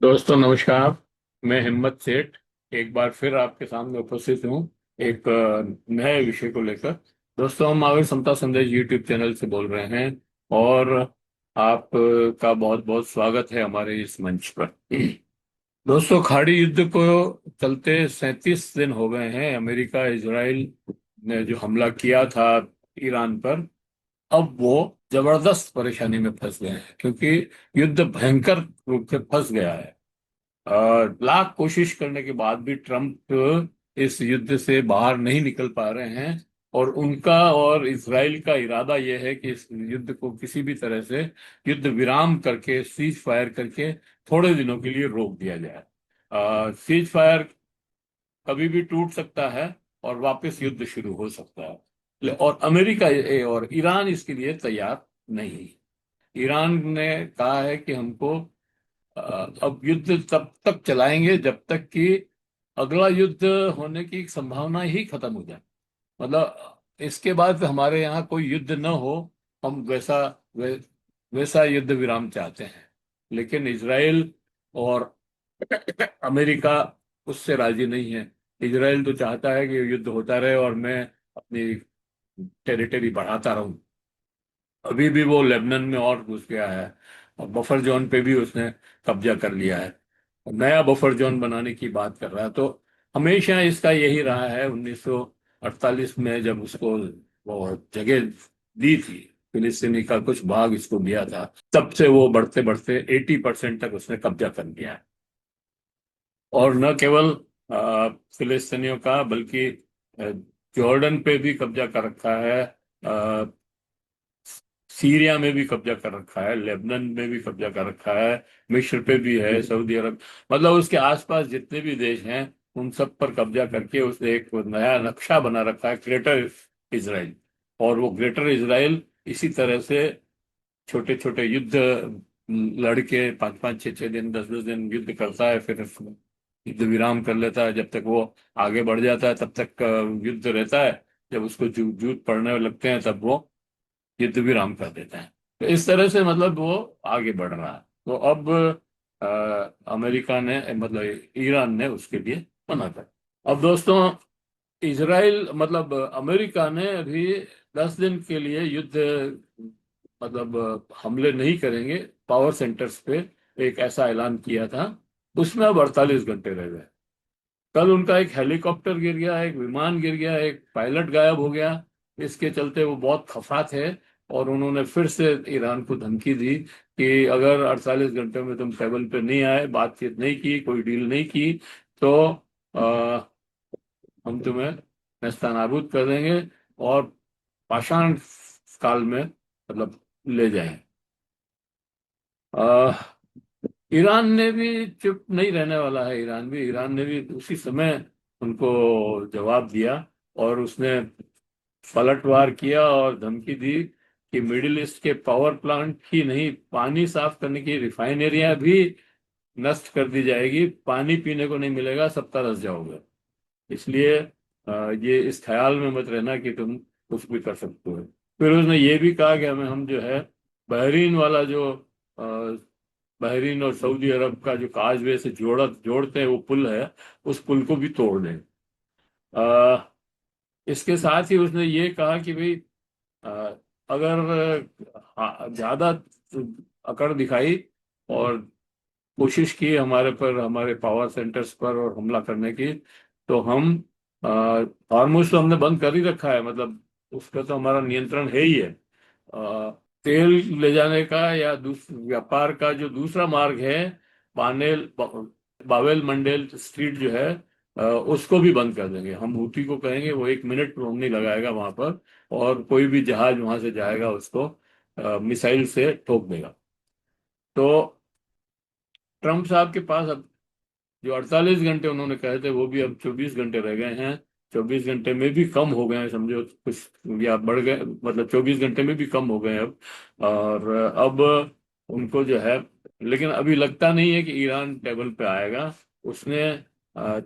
दोस्तों नमस्कार। मैं हिम्मत सेठ एक बार फिर आपके सामने उपस्थित हूँ एक नए विषय को लेकर। दोस्तों, हम आगे समता संदेश यूट्यूब चैनल से बोल रहे हैं और आप का बहुत बहुत स्वागत है हमारे इस मंच पर। दोस्तों, खाड़ी युद्ध को चलते 37 दिन हो गए हैं। अमेरिका इजराइल ने जो हमला किया था ईरान पर, अब वो जबरदस्त परेशानी में फंस गए हैं क्योंकि युद्ध भयंकर रूप से फंस गया है। लाख कोशिश करने के बाद भी ट्रम्प इस युद्ध से बाहर नहीं निकल पा रहे हैं। और उनका और इजराइल का इरादा यह है कि इस युद्ध को किसी भी तरह से युद्ध विराम करके सीज फायर करके थोड़े दिनों के लिए रोक दिया जाए। सीज फायर कभी भी टूट सकता है और वापस युद्ध शुरू हो सकता है। और अमेरिका और ईरान इसके लिए तैयार नहीं। ईरान ने कहा है कि हमको अ, अब युद्ध तब तक चलाएंगे जब तक कि अगला युद्ध होने की संभावना ही खत्म हो जाए। मतलब इसके बाद हमारे यहाँ कोई युद्ध न हो, हम वैसा युद्ध विराम चाहते हैं। लेकिन इजराइल और अमेरिका उससे राजी नहीं है। इजराइल तो चाहता है कि युद्ध होता रहे और मैं अपनी टेरिटरी बढ़ाता रहूं। अभी भी वो लेबनान में और घुस गया है और बफर जोन पे भी उसने कब्जा कर लिया है। नया बफर जोन बनाने की बात कर रहा है। तो हमेशा इसका यही रहा है। 1948 में जब उसको वो जगह दी थी, फिलिस्तीनी का कुछ भाग इसको दिया था, तब से वो बढ़ते बढ़ते 80% तक उसने कब्जा कर लिया है। और न केवल फिलिस्तीनियों का, बल्कि अ, जॉर्डन पे भी कब्जा कर रखा है। सीरिया में भी कब्जा कर रखा है, लेबनान में भी कब्जा कर रखा है, मिस्र पे भी है, सऊदी अरब, मतलब उसके आसपास जितने भी देश हैं उन सब पर कब्जा करके उसने एक नया नक्शा बना रखा है, ग्रेटर इजराइल। और वो ग्रेटर इजराइल इसी तरह से छोटे छोटे युद्ध लड़के 5 5 6 6 दिन 10 10 दिन युद्ध करता है, फिर युद्ध विराम कर लेता है। जब तक वो आगे बढ़ जाता है तब तक युद्ध रहता है। जब उसको जूत पड़ने लगते हैं तब वो युद्ध विराम कर देते हैं। तो इस तरह से मतलब वो आगे बढ़ रहा है। तो अब अमेरिका ने, मतलब ईरान ने उसके लिए मना कर। अब दोस्तों, इसराइल मतलब अमेरिका ने अभी 10 दिन के लिए युद्ध, मतलब हमले नहीं करेंगे पावर सेंटर्स पे, एक ऐसा ऐलान किया था। उसमें अब 48 घंटे रह गए। कल उनका एक हेलीकॉप्टर गिर गया, एक विमान गिर गया, एक पायलट गायब हो गया। इसके चलते वो बहुत खफा थे और उन्होंने फिर से ईरान को धमकी दी कि अगर 48 घंटे में तुम टेबल पे नहीं आए, बातचीत नहीं की, कोई डील नहीं की, तो आ, हम तुम्हें नेस्तनाबूद कर देंगे और पाषाण काल में मतलब ले जाएं। ईरान ने भी चुप नहीं रहने वाला है। ईरान ने भी उसी समय उनको जवाब दिया और उसने पलटवार किया और धमकी दी कि मिडिल ईस्ट के पावर प्लांट ही नहीं, पानी साफ करने की रिफाइनरियां भी नष्ट कर दी जाएगी, पानी पीने को नहीं मिलेगा, सब तरस जाओगे। इसलिए ये इस ख्याल में मत रहना कि तुम कुछ भी कर सकते हो। फिर उसने ये भी कहा कि हम जो है बहरीन वाला जो बहरीन और सऊदी अरब का जो काजवे से जोड़ते हैं वो पुल है, उस पुल को भी तोड़ दें। अ, इसके साथ ही उसने ये कहा कि भाई, अ, अगर ज्यादा अकड़ दिखाई और कोशिश की हमारे पर, हमारे पावर सेंटर्स पर और हमला करने की, तो हम फार्मूस तो हमने बंद कर ही रखा है, मतलब उसका तो हमारा नियंत्रण है ही है। तेल ले जाने का या व्यापार का जो दूसरा मार्ग है, बावेल मंडेल स्ट्रीट जो है, उसको भी बंद कर देंगे। हम हूती को कहेंगे वो 1 मिनट नहीं लगाएगा वहां पर, और कोई भी जहाज वहां से जाएगा उसको मिसाइल से ठोक देगा। तो ट्रम्प साहब के पास अब जो 48 घंटे उन्होंने कहे थे वो भी अब 24 घंटे रह गए हैं। 24 घंटे में भी कम हो गए हैं, समझो कुछ, या बढ़ गए, मतलब 24 घंटे में भी कम हो गए अब। और अब उनको जो है, लेकिन अभी लगता नहीं है कि ईरान टेबल पे आएगा। उसने अ,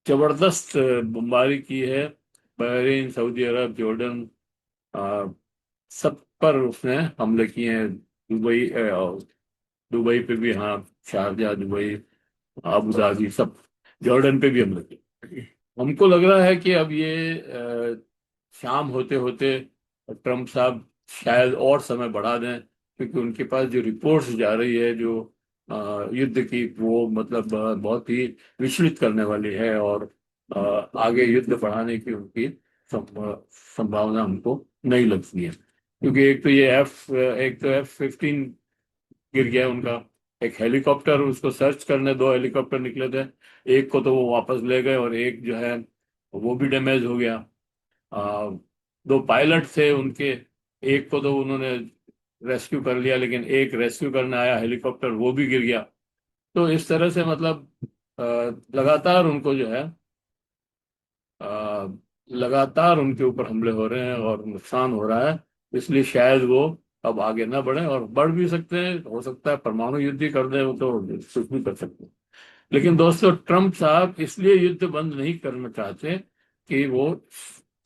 जबरदस्त बमबारी की है। बहरीन, सऊदी अरब, जॉर्डन, अ, सब पर उसने हमले किए हैं। दुबई, दुबई पे भी, हाँ, शारजा, दुबई, अबू धाबी, सब, जॉर्डन पे भी हमले किए। हमको लग रहा है कि अब ये शाम होते होते ट्रम्प साहब शायद और समय बढ़ा दें, क्योंकि उनके पास जो रिपोर्ट्स जा रही है, जो युद्ध की, वो मतलब बहुत ही विचलित करने वाली है, और आगे युद्ध बढ़ाने की उनकी संभावना हमको नहीं लगती है। क्योंकि एक तो F-15 गिर गया उनका, एक हेलीकॉप्टर, उसको सर्च करने दो हेलीकॉप्टर निकले थे, एक को तो वो वापस ले गए, और एक जो है वो भी डैमेज हो गया। आ, दो पायलट थे उनके, एक को तो उन्होंने रेस्क्यू कर लिया, लेकिन एक रेस्क्यू करने आया हेलीकॉप्टर, वो भी गिर गया। तो इस तरह से मतलब आ, लगातार उनको जो है, आ, लगातार उनके ऊपर हमले हो रहे हैं और नुकसान हो रहा है। इसलिए शायद वो अब आगे ना बढ़े, और बढ़ भी सकते हैं, हो सकता है परमाणु युद्ध ही कर दें, वो तो कुछ भी कर सकते हैं। लेकिन दोस्तों, ट्रम्प साहब इसलिए युद्ध बंद नहीं करना चाहते कि वो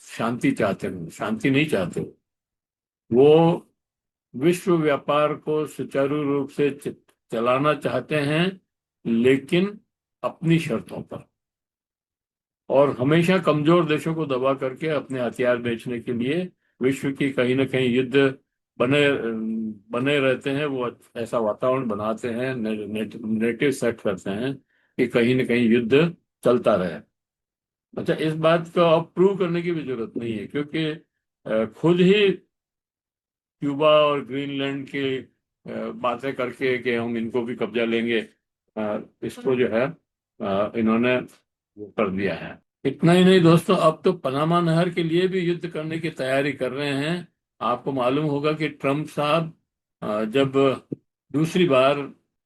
शांति चाहते हैं, शांति नहीं चाहते। वो विश्व व्यापार को सुचारू रूप से चलाना चाहते हैं, लेकिन अपनी शर्तों पर, और हमेशा कमजोर देशों को दबा करके अपने हथियार बेचने के लिए विश्व की कहीं ना कहीं युद्ध बने बने रहते हैं। वो ऐसा वातावरण बनाते हैं, नेटिव सेट करते हैं कि कहीं ना कहीं युद्ध चलता रहे। अच्छा, इस बात को अब प्रूव करने की भी जरूरत नहीं है, क्योंकि खुद ही क्यूबा और ग्रीनलैंड की बातें करके कि हम इनको भी कब्जा लेंगे, इसको जो है इन्होंने वो कर दिया है। इतना ही नहीं दोस्तों, अब तो पनामा नहर के लिए भी युद्ध करने की तैयारी कर रहे हैं। आपको मालूम होगा कि ट्रम्प साहब जब दूसरी बार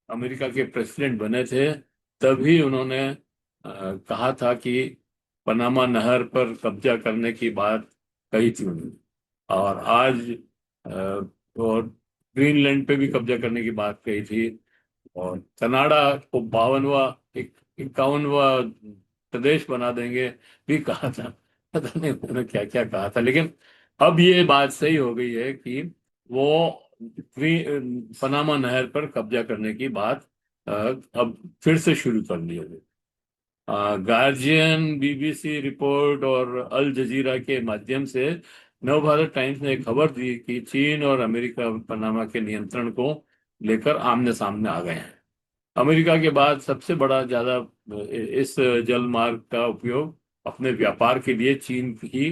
अमेरिका के प्रेसिडेंट बने थे, तभी उन्होंने कहा था कि पनामा नहर पर कब्जा करने की बात कही थी उन्होंने। और आज और ग्रीनलैंड पे भी कब्जा करने की बात कही थी, और कनाडा को 51वां प्रदेश बना देंगे भी कहा था। पता नहीं उन्होंने क्या क्या कहा था, लेकिन अब ये बात सही हो गई है कि वो पनामा नहर पर कब्जा करने की बात अब फिर से शुरू कर ली है। गार्जियन, बीबीसी रिपोर्ट और अल जजीरा के माध्यम से नवभारत टाइम्स ने एक खबर दी कि चीन और अमेरिका पनामा के नियंत्रण को लेकर आमने सामने आ गए हैं। अमेरिका के बाद सबसे बड़ा ज्यादा इस जल मार्ग का उपयोग अपने व्यापार के लिए चीन ही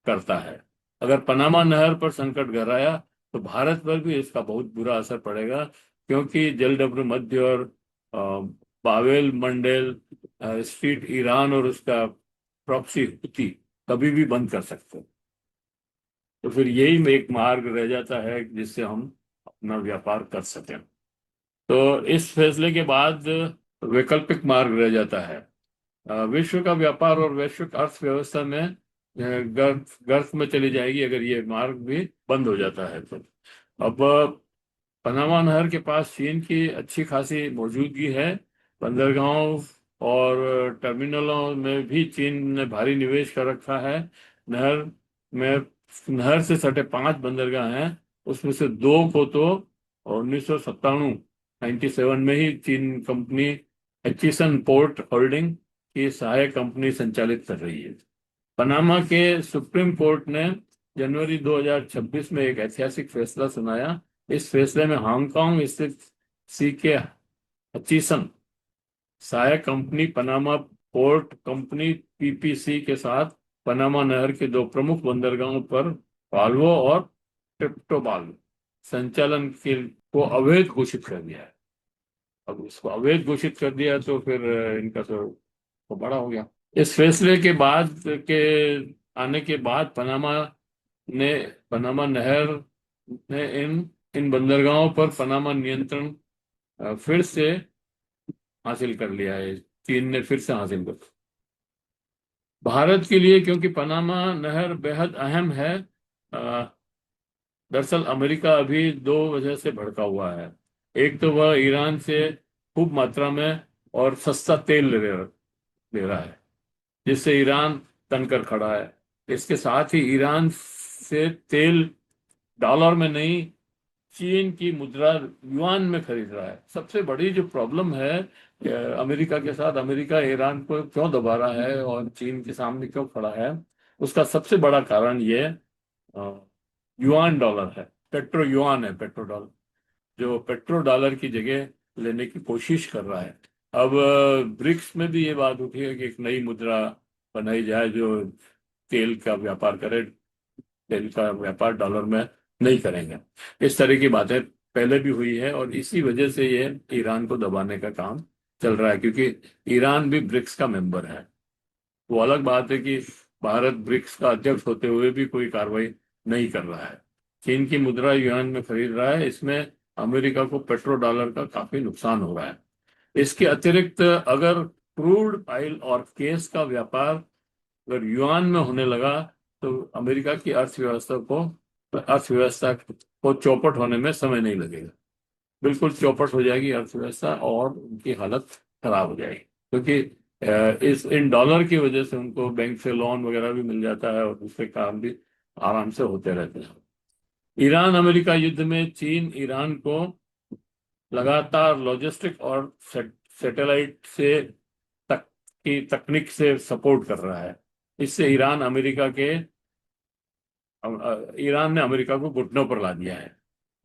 करता है। अगर पनामा नहर पर संकट गहराया, तो भारत पर भी इसका बहुत बुरा असर पड़ेगा, क्योंकि जलडब्रू मध्य और बावेल मंडेल स्ट्रीट ईरान और उसका प्रॉक्सी हुती कभी भी बंद कर सकते हैं। तो फिर यही एक मार्ग रह जाता है जिससे हम अपना व्यापार कर सकें। तो इस फैसले के बाद वैकल्पिक मार्ग रह जाता है। विश्व का व्यापार और वैश्विक अर्थव्यवस्था में गर्त गर्त में चली जाएगी, अगर ये मार्ग भी बंद हो जाता है तो। अब पनामा नहर के पास चीन की अच्छी खासी मौजूदगी है। बंदरगाहों और टर्मिनलों में भी चीन ने भारी निवेश कर रखा है। नहर में नहर से सटे 5 बंदरगाह हैं, उसमें से दो को तो 1997 97 में ही चीन कंपनी एचिसन पोर्ट होल्डिंग की सहायक कंपनी संचालित कर रही है। पनामा के सुप्रीम कोर्ट ने जनवरी 2026 में एक ऐतिहासिक फैसला सुनाया। इस फैसले में हांगकांग स्थित सी के हचीसन सहायक company Panama port company PPC के साथ पनामा नहर के दो प्रमुख बंदरगाहों पर पाल्वो और टिप्टोबाल संचालन के को अवैध घोषित कर दिया है। अब इसको अवैध घोषित कर दिया तो फिर इनका तो बड़ा हो गया। इस फैसले के बाद के आने के बाद ने पनामा नहर ने इन इन बंदरगाहों पर पनामा नियंत्रण फिर से हासिल कर लिया है। चीन ने फिर से हासिल कर, भारत के लिए, क्योंकि पनामा नहर बेहद अहम है। अ, दरअसल अमेरिका अभी दो वजह से भड़का हुआ है। एक तो वह ईरान से खूब मात्रा में और सस्ता तेल ले रहा है, जिससे ईरान तनकर खड़ा है। इसके साथ ही ईरान से तेल डॉलर में नहीं, चीन की मुद्रा युआन में खरीद रहा है। सबसे बड़ी जो प्रॉब्लम है अमेरिका के साथ, अमेरिका ईरान को क्यों दबा रहा है और चीन के सामने क्यों खड़ा है, उसका सबसे बड़ा कारण ये युआन डॉलर है। पेट्रो युआन है, पेट्रो डॉलर, जो पेट्रो डॉलर की जगह लेने की कोशिश कर रहा है। अब ब्रिक्स में भी ये बात उठी है कि एक नई मुद्रा बनाई जाए जो तेल का व्यापार करे, तेल का व्यापार डॉलर में नहीं करेंगे। इस तरह की बातें पहले भी हुई है और इसी वजह से ये ईरान को दबाने का काम चल रहा है, क्योंकि ईरान भी ब्रिक्स का मेंबर है। वो अलग बात है कि भारत ब्रिक्स का अध्यक्ष होते हुए भी कोई कार्रवाई नहीं कर रहा है। चीन की मुद्रा युआन में खरीद रहा है, इसमें अमेरिका को पेट्रो डॉलर का काफी नुकसान हो रहा है। इसके अतिरिक्त अगर क्रूड ऑयल और केस का व्यापार अगर युआन में होने लगा तो अमेरिका की अर्थव्यवस्था को चौपट होने में समय नहीं लगेगा। बिल्कुल चौपट हो जाएगी अर्थव्यवस्था और उनकी हालत खराब हो जाएगी, क्योंकि इस इन डॉलर की वजह से उनको बैंक से लोन वगैरह भी मिल जाता है और दूसरे काम भी आराम से होते रहते हैं। ईरान अमेरिका युद्ध में चीन ईरान को लगातार लॉजिस्टिक और सैटेलाइट से तक की तकनीक से सपोर्ट कर रहा है। इससे ईरान ने अमेरिका को घुटनों पर ला दिया है।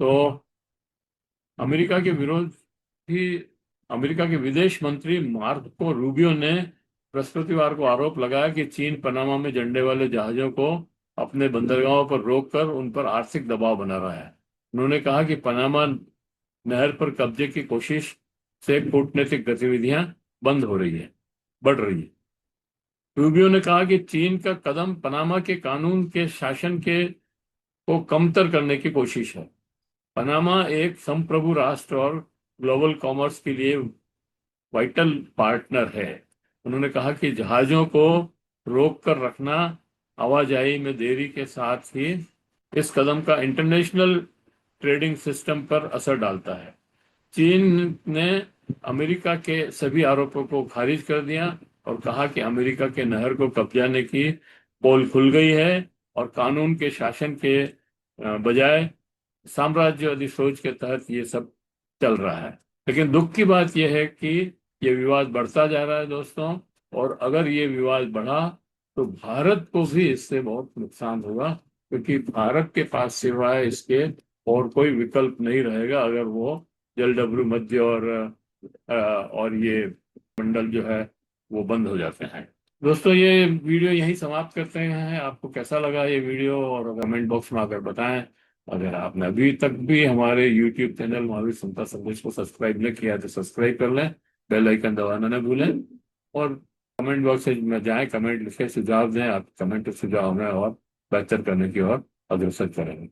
तो अमेरिका के विरोध भी अमेरिका के विदेश मंत्री मार्को रूबियो ने बृहस्पतिवार को आरोप लगाया कि चीन पनामा में झंडे वाले जहाजों को अपने बंदरगाहों पर रोककर उन पर आर्थिक दबाव बना रहा है। उन्होंने कहा कि पनामा नहर पर कब्जे की कोशिश से कूटनीतिक गतिविधियां बंद हो रही है बढ़ रही है। रूबियो ने कहा कि चीन का कदम पनामा के कानून के शासन के को कमतर करने की कोशिश है। पनामा एक संप्रभु राष्ट्र और ग्लोबल कॉमर्स के लिए वाइटल पार्टनर है। उन्होंने कहा कि जहाजों को रोक कर रखना आवाजाही में देरी के साथ ही इस कदम का इंटरनेशनल ट्रेडिंग सिस्टम पर असर डालता है। चीन ने अमेरिका के सभी आरोपों को खारिज कर दिया और कहा कि अमेरिका के नहर को कब्जाने की पोल खुल गई है और कानून के शासन के बजाय साम्राज्यवादी सोच के तहत ये सब चल रहा है। लेकिन दुख की बात यह है कि ये विवाद बढ़ता जा रहा है दोस्तों, और अगर ये विवाद बढ़ा तो भारत को भी इससे बहुत नुकसान होगा, क्योंकि भारत के पास सिवाय इसके और कोई विकल्प नहीं रहेगा अगर वो जलडब्रू मध्य और ये मंडल जो है वो बंद हो जाते हैं। दोस्तों ये वीडियो यहीं समाप्त करते हैं। आपको कैसा लगा ये वीडियो, और कमेंट बॉक्स में आकर बताएं। अगर आपने अभी तक भी हमारे YouTube चैनल महावीर समता संदेश को सब्सक्राइब नहीं किया तो सब्सक्राइब कर लें, बेल आइकन दबाना न भूलें, और कमेंट बॉक्स में जाएं, कमेंट लिखे सुझाव दें। आप कमेंट सुझाव में और बेहतर करने की ओर अग्रसर करेंगे।